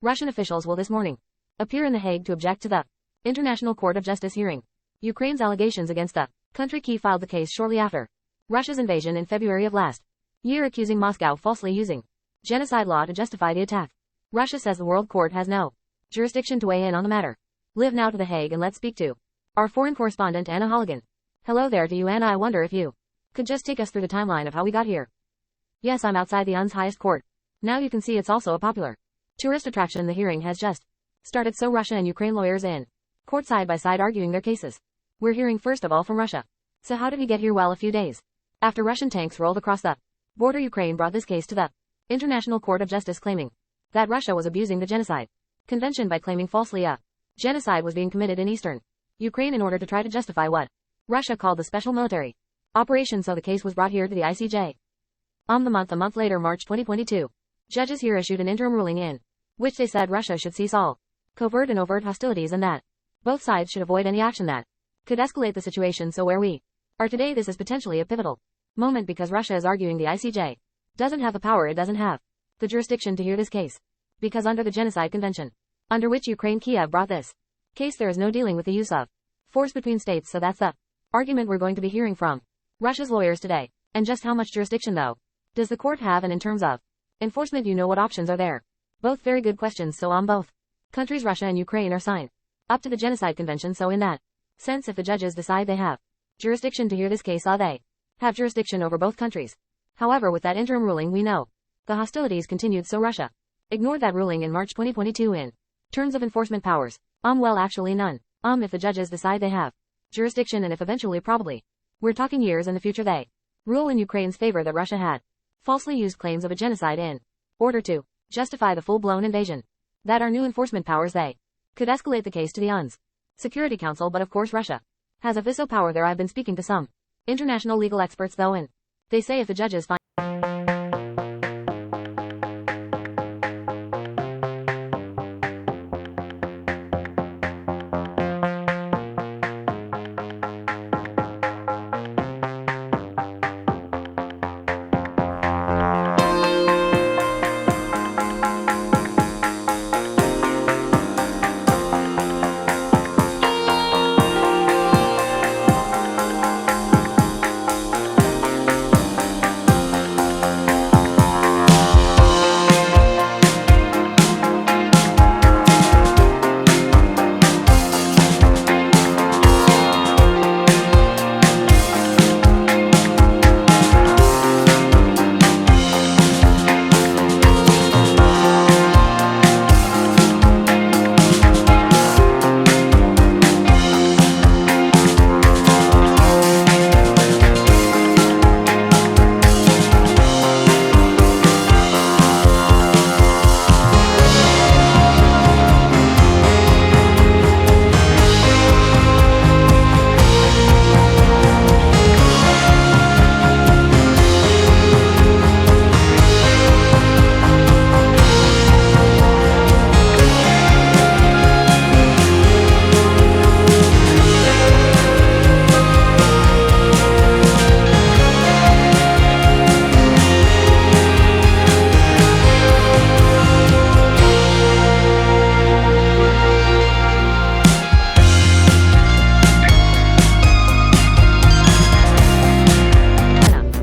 Russian officials will this morning appear in The Hague to object to the International Court of Justice hearing. Ukraine's allegations against the country Kyiv filed the case shortly after Russia's invasion in February of last year, accusing Moscow falsely using genocide law to justify the attack. Russia says the World Court has no jurisdiction to weigh in on the matter. Live now to The Hague and let's speak to our foreign correspondent Anna Holligan. Hello there to you, Anna. I wonder if you could just take us through the timeline of how we got here. Yes, I'm outside the UN's highest court. Now you can see it's also a popular tourist attraction. The hearing has just started, so Russia and Ukraine lawyers in court side by side arguing their cases. We're hearing first of all from Russia. So how did we get here? Well, a few days after Russian tanks rolled across the border, Ukraine brought this case to the International Court of Justice, claiming that Russia was abusing the Genocide Convention by claiming falsely a genocide was being committed in eastern Ukraine in order to try to justify what Russia called the special military operation. So the case was brought here to the ICJ. A month later, March 2022, judges here issued an interim ruling in which they said Russia should cease all covert and overt hostilities and that both sides should avoid any action that could escalate the situation. So where we are today, this is potentially a pivotal moment because Russia is arguing the ICJ doesn't have the power, it doesn't have the jurisdiction to hear this case. Because under the Genocide Convention, under which Ukraine Kyiv brought this case, there is no dealing with the use of force between states. So that's the argument we're going to be hearing from Russia's lawyers today. And just how much jurisdiction, though, does the court have, and in terms of enforcement, you know what options are there? Both very good questions. So both countries, Russia and Ukraine, are signed up to the Genocide Convention. So in that sense, if the judges decide they have jurisdiction to hear this case, they have jurisdiction over both countries. However, with that interim ruling, we know the hostilities continued, so Russia ignored that ruling in March 2022 in terms of enforcement powers. Well, actually none. If the judges decide they have jurisdiction, and if eventually, probably, we're talking years in the future, they rule in Ukraine's favor that Russia had falsely used claims of a genocide in order to justify the full-blown invasion, that our new enforcement powers, they could escalate the case to the UN's Security Council. But of course Russia has a veto power there. I've been speaking to some international legal experts though, and they say if the judges find